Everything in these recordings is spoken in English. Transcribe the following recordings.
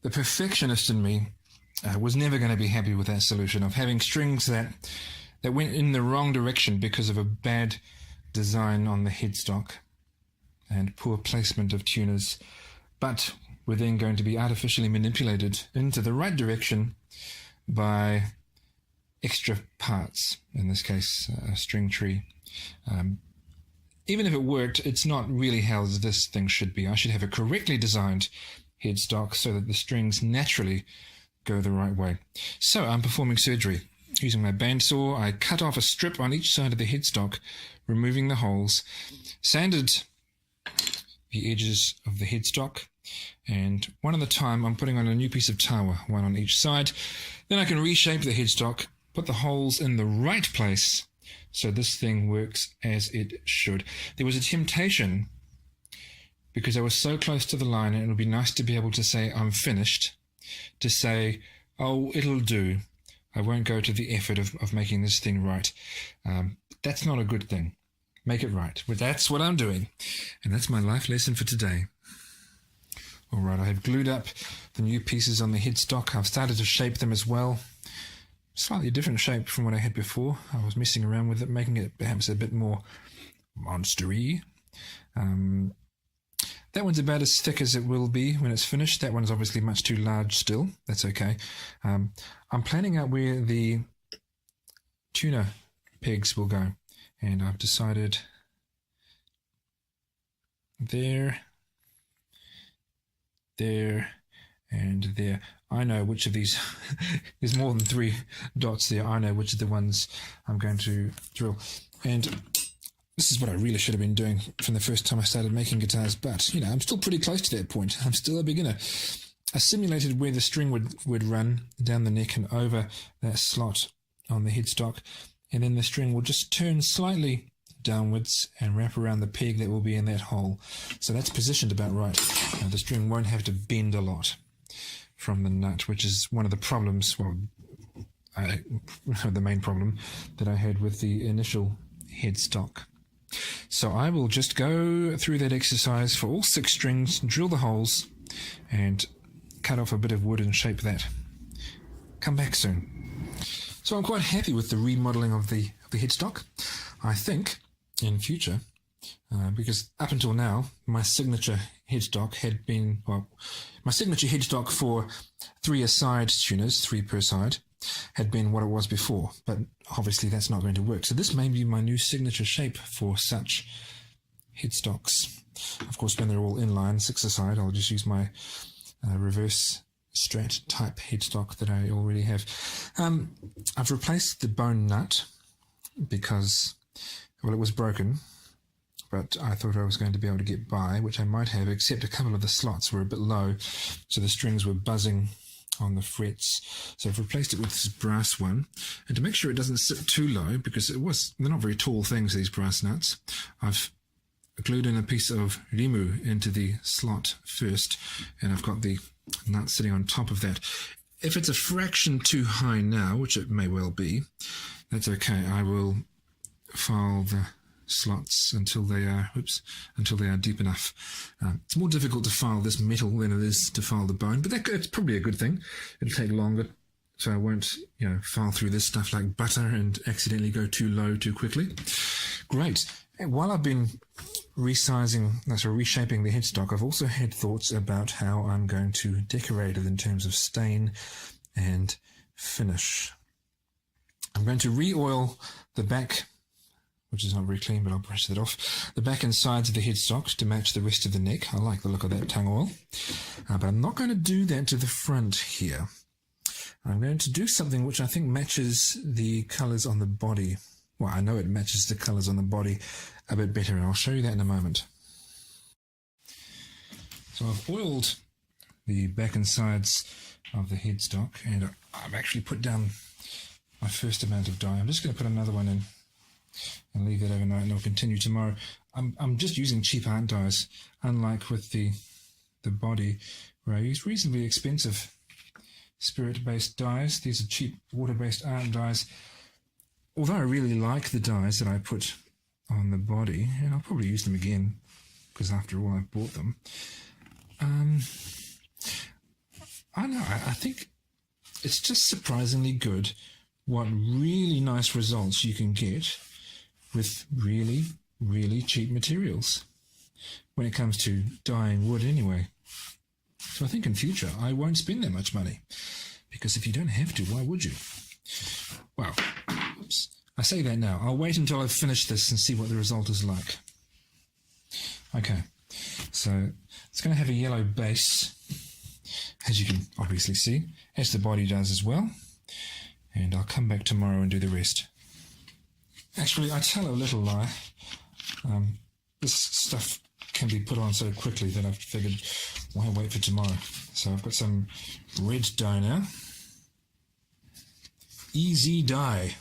the perfectionist in me was never going to be happy with that solution of having strings that went in the wrong direction because of a bad design on the headstock and poor placement of tuners, but were then going to be artificially manipulated into the right direction by extra parts, in this case a string tree. Even if it worked, it's not really how this thing should be. I should have a correctly designed headstock so that the strings naturally go the right way. So I'm performing surgery. Using my bandsaw, I cut off a strip on each side of the headstock, removing the holes, sanded the edges of the headstock, and one at a time I'm putting on a new piece of tower, one on each side. Then I can reshape the headstock, put the holes in the right place so this thing works as it should. There was a temptation, because I was so close to the line and it would be nice to be able to say I'm finished, to say, oh, it'll do. I won't go to the effort of making this thing right. That's not a good thing. Make it right. But that's what I'm doing. And that's my life lesson for today. All right, I have glued up the new pieces on the headstock. I've started to shape them as well. Slightly different shape from what I had before. I was messing around with it, making it perhaps a bit more monster-y. That one's about as thick as it will be when it's finished. That one's obviously much too large still. That's okay. I'm planning out where the tuner pegs will go. And I've decided there, and there. I know which of these, there's more than 3 dots there. I know which of the ones I'm going to drill. And this is what I really should have been doing from the first time I started making guitars, but, you know, I'm still pretty close to that point. I'm still a beginner. I simulated where the string would run down the neck and over that slot on the headstock, and then the string will just turn slightly downwards and wrap around the peg that will be in that hole. So that's positioned about right. Now, the string won't have to bend a lot from the nut, which is one of the problems, well, the main problem that I had with the initial headstock. So I will just go through that exercise for all 6 strings, drill the holes, and cut off a bit of wood and shape that. Come back soon. So I'm quite happy with the remodeling of the headstock. I think in future, because up until now, my signature headstock had been, well, my signature headstock for 3 aside tuners, 3 per side, had been what it was before, but obviously that's not going to work. So this may be my new signature shape for such headstocks. Of course, when they're all inline, 6 aside, I'll just use my reverse Strat type headstock that I already have. I've replaced the bone nut because, well, it was broken, but I thought I was going to be able to get by, which I might have, except a couple of the slots were a bit low, so the strings were buzzing on the frets. So I've replaced it with this brass one, and to make sure it doesn't sit too low, because they're not very tall things, these brass nuts, I've glued in a piece of rimu into the slot first, and I've got the nut sitting on top of that. If it's a fraction too high now, which it may well be, that's okay. I will file the slots until they are deep enough. It's more difficult to file this metal than it is to file the bone, but it's probably a good thing. It'll take longer, so I won't, file through this stuff like butter and accidentally go too low too quickly. Great. And while I've been reshaping the headstock, I've also had thoughts about how I'm going to decorate it in terms of stain and finish. I'm going to re-oil the back, which is not very clean, but I'll brush that off, the back and sides of the headstock to match the rest of the neck. I like the look of that tung oil, but I'm not going to do that to the front here. I'm going to do something which I think matches the colours on the body. Well, I know it matches the colours on the body a bit better, and I'll show you that in a moment. So I've oiled the back and sides of the headstock, and I've actually put down my first amount of dye. I'm just going to put another one in and leave it overnight, and I'll continue tomorrow. I'm just using cheap art dyes, unlike with the body, where I use reasonably expensive spirit-based dyes. These are cheap water-based art dyes. Although I really like the dyes that I put on the body, and I'll probably use them again, because after all, I bought them. I know, I think it's just surprisingly good what really nice results you can get with really, really cheap materials when it comes to dyeing wood anyway. So I think in future I won't spend that much money, because if you don't have to, why would you? Well, oops. I say that now. I'll wait until I've finished this and see what the result is like. Okay, so it's going to have a yellow base, as you can obviously see, as the body does as well. And I'll come back tomorrow and do the rest. Actually, I tell a little lie. This stuff can be put on so quickly that I've figured, why wait for tomorrow? So I've got some red dye now. Easy Dye.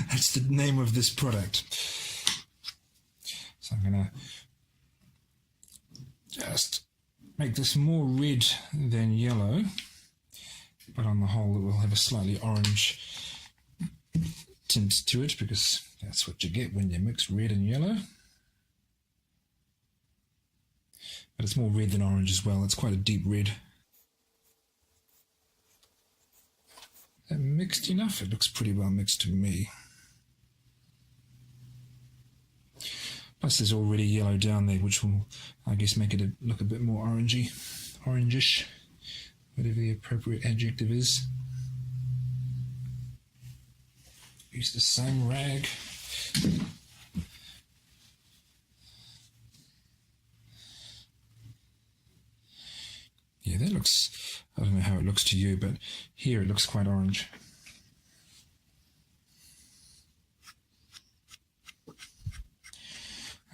That's the name of this product. So I'm going to just make this more red than yellow, but on the whole it will have a slightly orange tint to it, because that's what you get when you mix red and yellow. But it's more red than orange as well. It's quite a deep red. Is that mixed enough? It looks pretty well mixed to me. Plus there's already yellow down there, which will, I guess, make it look a bit more orangish, whatever the appropriate adjective is. Use the same rag. Yeah, that looks, I don't know how it looks to you, but here it looks quite orange.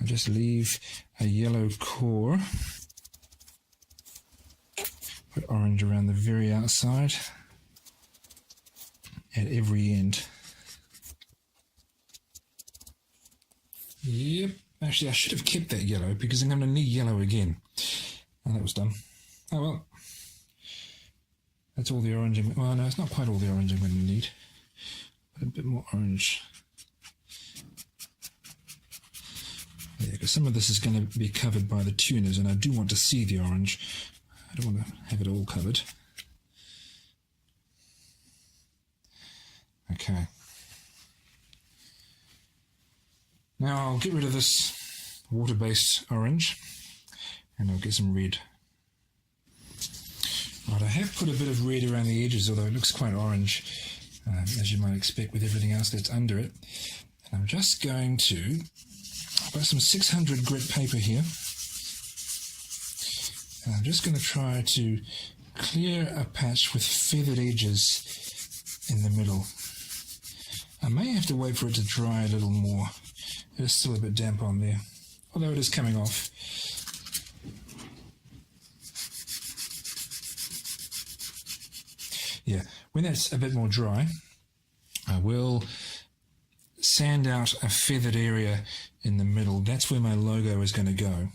I'll just leave a yellow core. Put orange around the very outside at every end. Yep, actually I should have kept that yellow because I'm going to need yellow again. And that was done. Oh well, that's all the orange. Well, no, it's not quite all the orange I'm going to need, but a bit more orange. Yeah, because some of this is going to be covered by the tuners, and I do want to see the orange. I don't want to have it all covered. Okay. Now I'll get rid of this water-based orange, and I'll get some red. Right, I have put a bit of red around the edges, although it looks quite orange, as you might expect with everything else that's under it. And I'm just going to, I've got some 600 grit paper here, and I'm just going to try to clear a patch with feathered edges in the middle. I may have to wait for it to dry a little more. It is still a bit damp on there, although it is coming off. Yeah, when that's a bit more dry, I will sand out a feathered area in the middle. That's where my logo is going to go.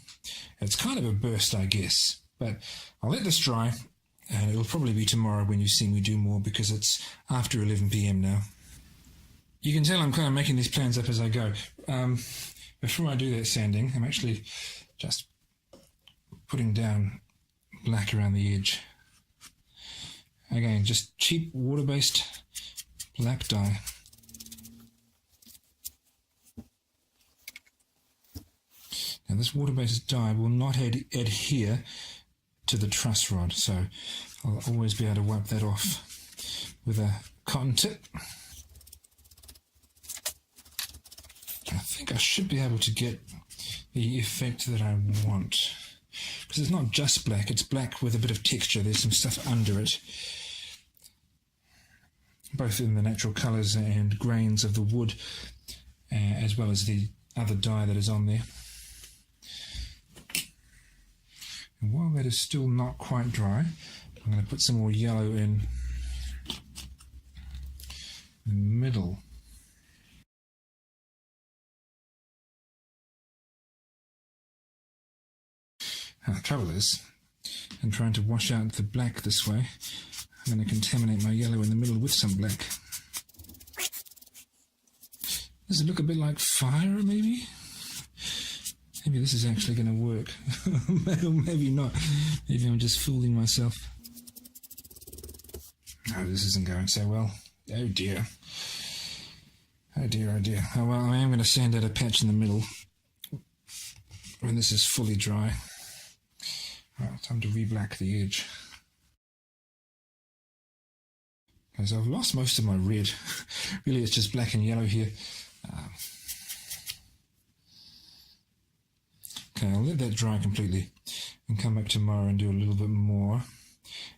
It's kind of a burst, I guess, but I'll let this dry, and it'll probably be tomorrow when you see me do more, because it's after 11 PM now. You can tell I'm kind of making these plans up as I go. Before I do that sanding, I'm actually just putting down black around the edge. Again, just cheap water-based black dye. Now this water-based dye will not adhere to the truss rod, so I'll always be able to wipe that off with a cotton tip. I think I should be able to get the effect that I want, because it's not just black, it's black with a bit of texture. There's some stuff under it, both in the natural colours and grains of the wood, as well as the other dye that is on there. And while that is still not quite dry, I'm going to put some more yellow in the middle. The trouble is, in trying to wash out the black this way, I'm going to contaminate my yellow in the middle with some black. Does it look a bit like fire, maybe? Maybe this is actually going to work. Maybe not. Maybe I'm just fooling myself. Oh, this isn't going so well. Oh dear. Oh dear, oh dear. Oh well, I am going to sand out a patch in the middle when this is fully dry. Right, time to re-black the edge. Okay, so I've lost most of my red. Really, it's just black and yellow here. Okay, I'll let that dry completely and come back tomorrow and do a little bit more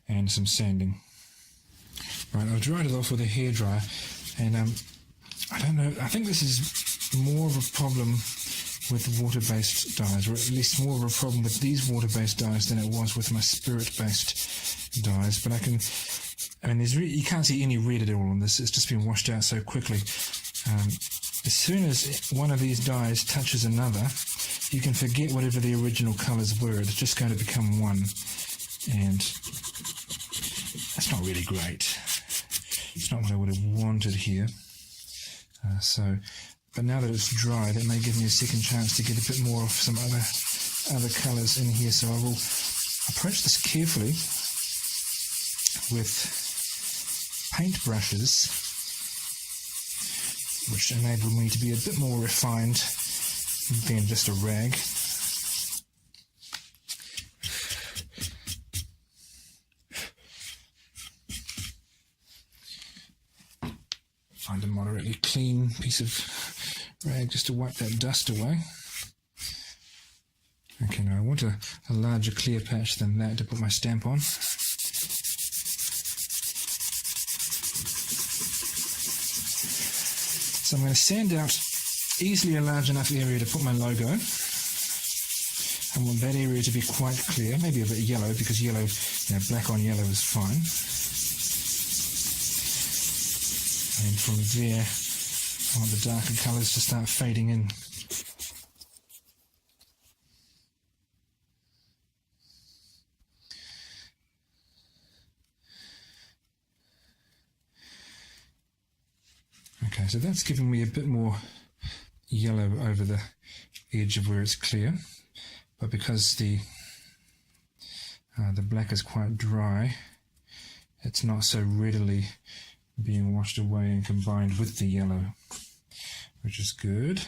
and some sanding. Right, I've dried it off with a hairdryer, and I don't know, I think this is more of a problem with water-based dyes, or at least more of a problem with these water-based dyes than it was with my spirit-based dyes. But you can't see any red at all on this. It's just been washed out so quickly. As soon as one of these dyes touches another, you can forget whatever the original colours were. It's just going to become one, and that's not really great. It's not what I would have wanted here. But now that it's dry, that may give me a second chance to get a bit more of some other colours in here. So I will approach this carefully with paint brushes, which enable me to be a bit more refined than just a rag. Find a moderately clean piece of rag just to wipe that dust away. Okay, now I want a larger clear patch than that to put my stamp on. So I'm going to sand out easily a large enough area to put my logo. I want that area to be quite clear, maybe a bit yellow, because yellow, black on yellow is fine. And from there, I want the darker colours to start fading in. Okay, so that's giving me a bit more yellow over the edge of where it's clear, but because the black is quite dry, it's not so readily being washed away and combined with the yellow, which is good.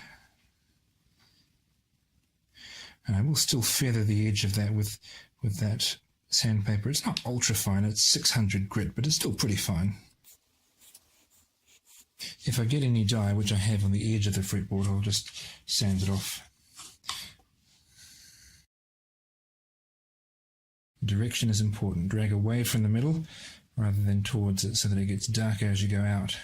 And I will still feather the edge of that with that sandpaper. It's not ultra fine, it's 600 grit, but it's still pretty fine. If I get any dye, which I have on the edge of the fretboard, I'll just sand it off. Direction is important. Drag away from the middle rather than towards it so that it gets darker as you go out.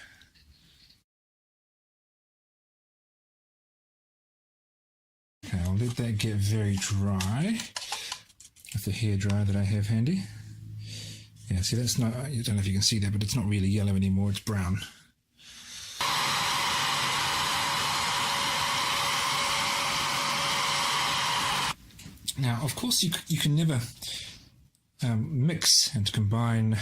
Okay, I'll let that get very dry with the hairdryer that I have handy. Yeah, see, that's not, I don't know if you can see that, but it's not really yellow anymore, it's brown. Now, of course, you can never mix and combine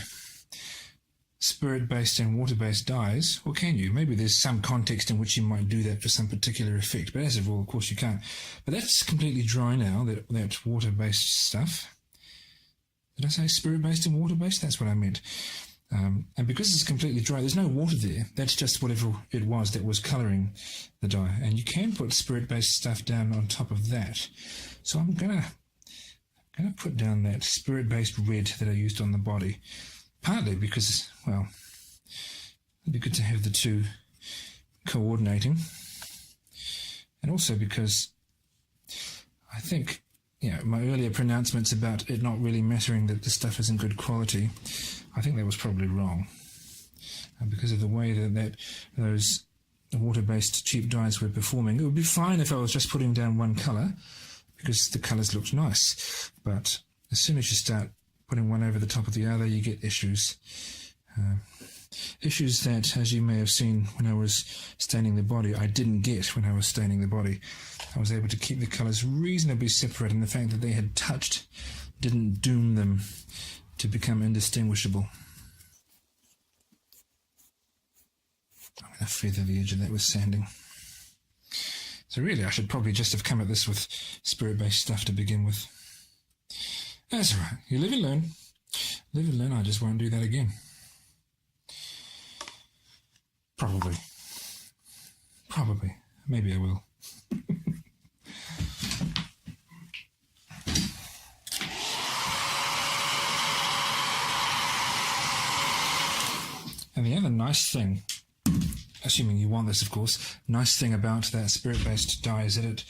spirit-based and water-based dyes, or can you? Maybe there's some context in which you might do that for some particular effect, but as a rule, of course, you can't. But that's completely dry now, that water-based stuff. Did I say spirit-based and water-based? That's what I meant. And because it's completely dry, there's no water there. That's just whatever it was that was colouring the dye. And you can put spirit-based stuff down on top of that. So I'm gonna put down that spirit-based red that I used on the body. Partly because, well, it'd be good to have the two coordinating. And also because I think, my earlier pronouncements about it not really mattering that the stuff isn't good quality, I think that was probably wrong. And because of the way that those water-based cheap dyes were performing, it would be fine if I was just putting down one colour, because the colours looked nice. But as soon as you start putting one over the top of the other, you get issues. Issues that, as you may have seen when I was staining the body, I didn't get when I was staining the body. I was able to keep the colours reasonably separate, and the fact that they had touched didn't doom them to become indistinguishable. I'm going to feather the edge of that with sanding. So really, I should probably just have come at this with spirit-based stuff to begin with. That's all right. You live and learn. Live and learn. I just won't do that again. Probably. Maybe I will. And the other nice thing, assuming you want this of course, nice thing about that spirit-based dye is that it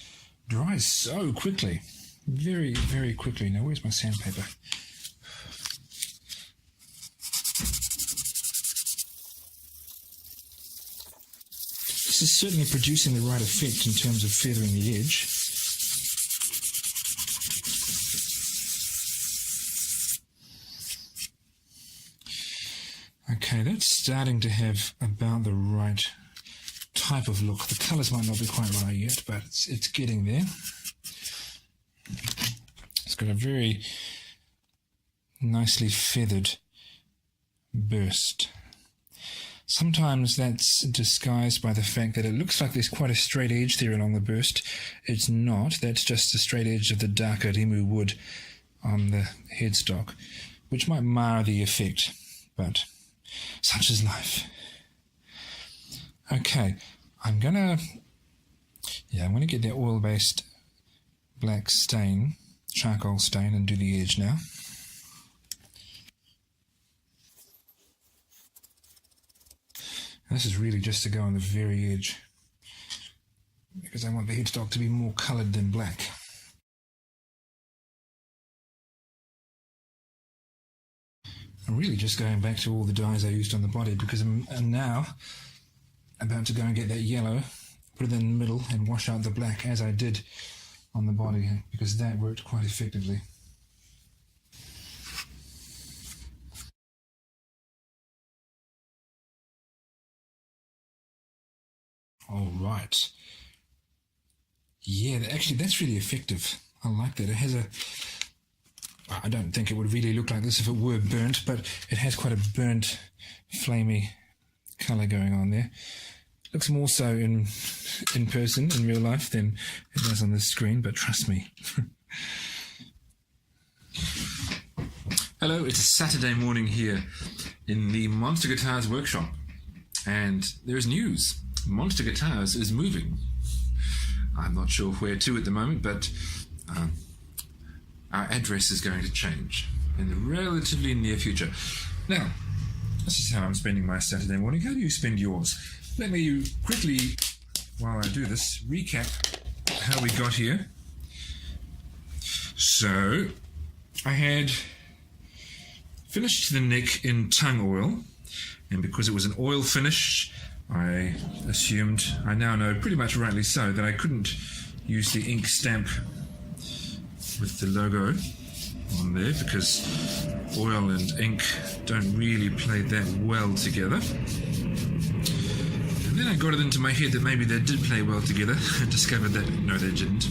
dries so quickly. Very, very quickly. Now where's my sandpaper? This is certainly producing the right effect in terms of feathering the edge. Okay, that's starting to have about the right type of look. The colours might not be quite right yet, but it's getting there. It's got a very nicely feathered burst. Sometimes that's disguised by the fact that it looks like there's quite a straight edge there along the burst. It's not. That's just the straight edge of the darker Remu wood on the headstock, which might mar the effect, but such is life. Okay, I'm gonna get that oil-based black stain, charcoal stain, and do the edge now. This is really just to go on the very edge, because I want the headstock to be more coloured than black. I'm really just going back to all the dyes I used on the body, because I'm now about to go and get that yellow, put it in the middle and wash out the black as I did on the body, because that worked quite effectively. All right. Yeah, actually that's really effective. I like that. It has I don't think it would really look like this if it were burnt, but it has quite a burnt, flamey colour going on there. Looks more so in person, in real life, than it does on this screen, but trust me. Hello, it's a Saturday morning here in the Monster Guitars workshop, and there's news. Monster Guitars is moving. I'm not sure where to at the moment, but our address is going to change in the relatively near future. Now, this is how I'm spending my Saturday morning. How do you spend yours? Let me quickly, while I do this, recap how we got here. So, I had finished the neck in tung oil, and because it was an oil finish, I assumed, I now know pretty much rightly so, that I couldn't use the ink stamp with the logo on there, because oil and ink don't really play that well together. And then I got it into my head that maybe they did play well together. I discovered that no, they didn't.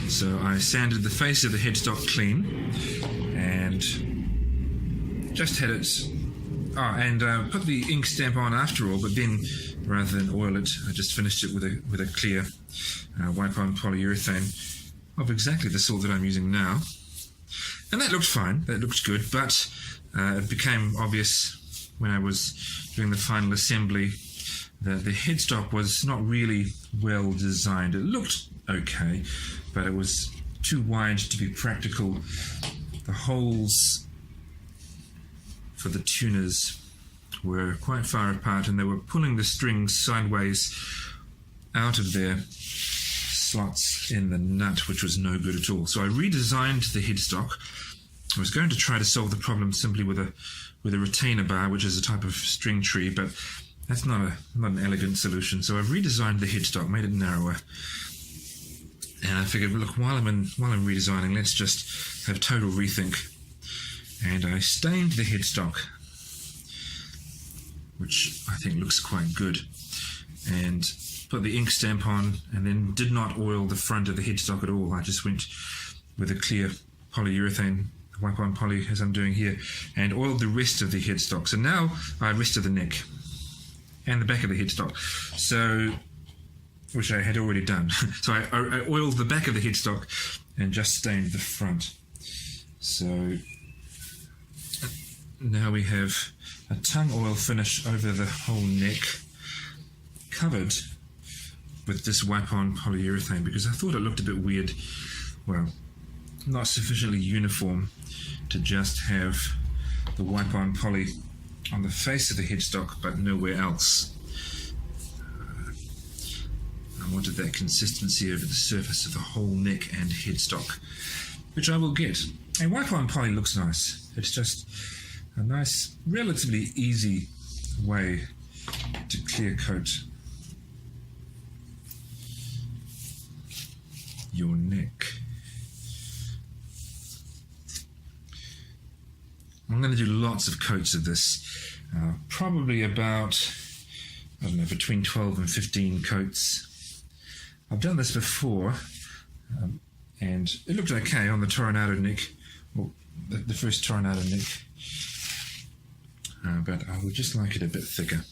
So I sanded the face of the headstock clean and just had it put the ink stamp on after all, but then rather than oil it, I just finished it with a clear wipe-on polyurethane of exactly the sort that I'm using now. And that looked fine, that looked good, but it became obvious when I was doing the final assembly that the headstock was not really well designed. It looked okay, but it was too wide to be practical. The holes for the tuners were quite far apart, and they were pulling the strings sideways out of their slots in the nut, which was no good at all. So I redesigned the headstock. I was going to try to solve the problem simply with a retainer bar, which is a type of string tree, but that's not an elegant solution. So I've redesigned the headstock, made it narrower, and I figured, look, while I'm redesigning, let's just have total rethink. And I stained the headstock, which I think looks quite good, and put the ink stamp on, and then did not oil the front of the headstock at all. I just went with a clear polyurethane, wipe-on poly, as I'm doing here, and oiled the rest of the headstock. So now rest of the neck and the back of the headstock, which I had already done. So I oiled the back of the headstock and just stained the front. So now we have a tung oil finish over the whole neck, covered with this wipe-on polyurethane because I thought it looked a bit weird. Well, not sufficiently uniform to just have the wipe-on poly on the face of the headstock but nowhere else. I wanted that consistency over the surface of the whole neck and headstock, which I will get. And wipe-on poly looks nice. It's just a nice, relatively easy way to clear coat your neck. I'm going to do lots of coats of this, probably about, I don't know, between 12 and 15 coats. I've done this before, and it looked okay on the Toronado neck, well, the first Toronado neck, but I would just like it a bit thicker.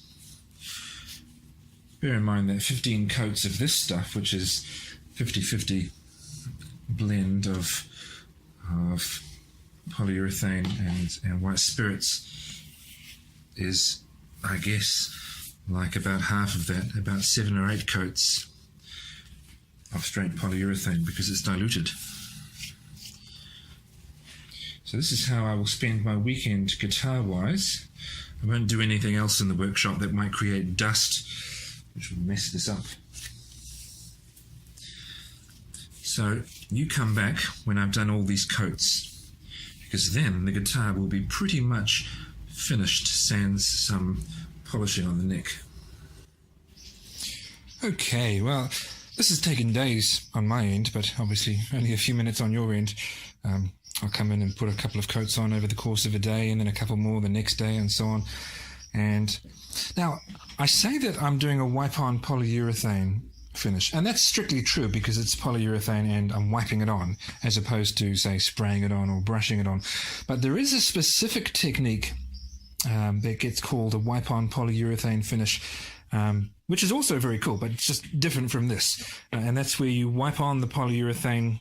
Bear in mind that 15 coats of this stuff, which is 50-50 blend of polyurethane and white spirits, is, I guess, like about half of that, about 7 or 8 coats of straight polyurethane because it's diluted. So this is how I will spend my weekend guitar-wise. I won't do anything else in the workshop that might create dust, which will mess this up. So you come back when I've done all these coats, because then the guitar will be pretty much finished, sans some polishing on the neck. Okay, well, this has taken days on my end, but obviously only a few minutes on your end. I'll come in and put a couple of coats on over the course of a day, and then a couple more the next day, and so on. And now, I say that I'm doing a wipe-on polyurethane finish, and that's strictly true because it's polyurethane and I'm wiping it on, as opposed to, say, spraying it on or brushing it on. But there is a specific technique that gets called a wipe-on polyurethane finish, which is also very cool, but it's just different from this. And that's where you wipe on the polyurethane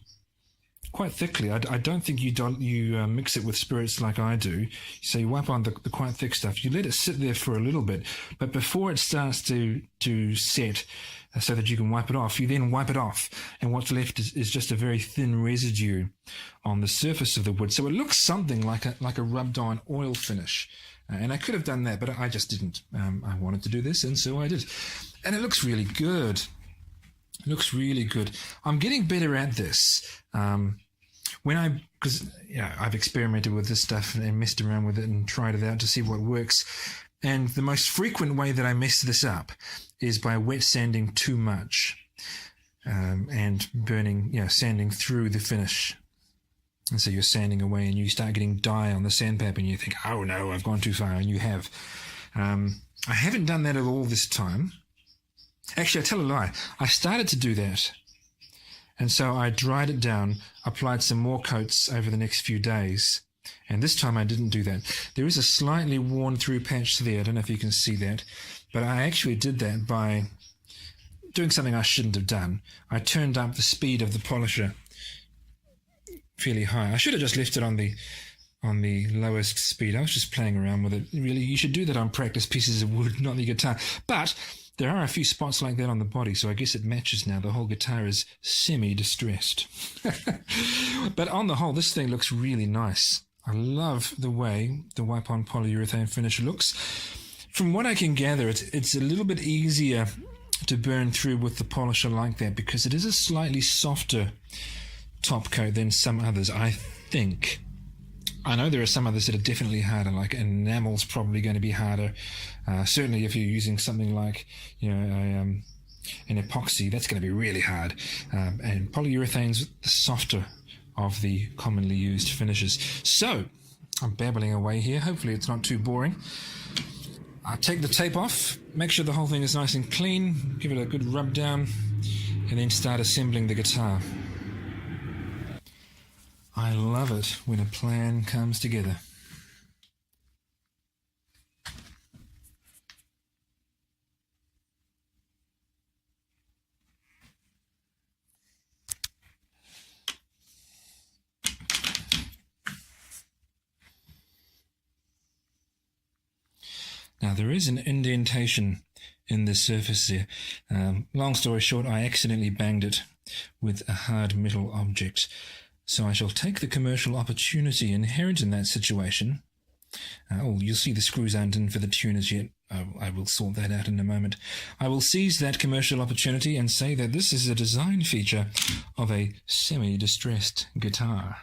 quite thickly. I don't think you mix it with spirits like I do. So you wipe on the quite thick stuff. You let it sit there for a little bit, but before it starts to set, so that you can wipe it off, you then wipe it off, and what's left is just a very thin residue on the surface of the wood. So it looks something like a rubbed on oil finish. And I could have done that, but I just didn't. I wanted to do this, and so I did. And it looks really good. It looks really good. I'm getting better at this. Because I've experimented with this stuff and messed around with it and tried it out to see what works. And the most frequent way that I mess this up is by wet sanding too much and burning, sanding through the finish. And so you're sanding away and you start getting dye on the sandpaper and you think, oh no, I've gone too far, and you have. I haven't done that at all this time. Actually, I tell a lie. I started to do that. And so I dried it down, applied some more coats over the next few days. And this time I didn't do that. There is a slightly worn through patch there. I don't know if you can see that. But I actually did that by doing something I shouldn't have done. I turned up the speed of the polisher fairly high. I should have just left it on the lowest speed. I was just playing around with it. Really, you should do that on practice pieces of wood, not the guitar. But there are a few spots like that on the body, so I guess it matches now. The whole guitar is semi-distressed. But on the whole, this thing looks really nice. I love the way the wipe-on polyurethane finish looks. From what I can gather, it's a little bit easier to burn through with the polisher like that because it is a slightly softer top coat than some others, I think. I know there are some others that are definitely harder, like enamel's probably going to be harder. Certainly if you're using something like, an epoxy, that's going to be really hard. And polyurethane's the softer of the commonly used finishes. So, I'm babbling away here. Hopefully it's not too boring. I'll take the tape off, make sure the whole thing is nice and clean, give it a good rub down, and then start assembling the guitar. I love it when a plan comes together. Now there is an indentation in this surface here. Long story short, I accidentally banged it with a hard metal object. So I shall take the commercial opportunity inherent in that situation. You'll see the screws aren't in for the tuners yet. I will sort that out in a moment. I will seize that commercial opportunity and say that this is a design feature of a semi-distressed guitar.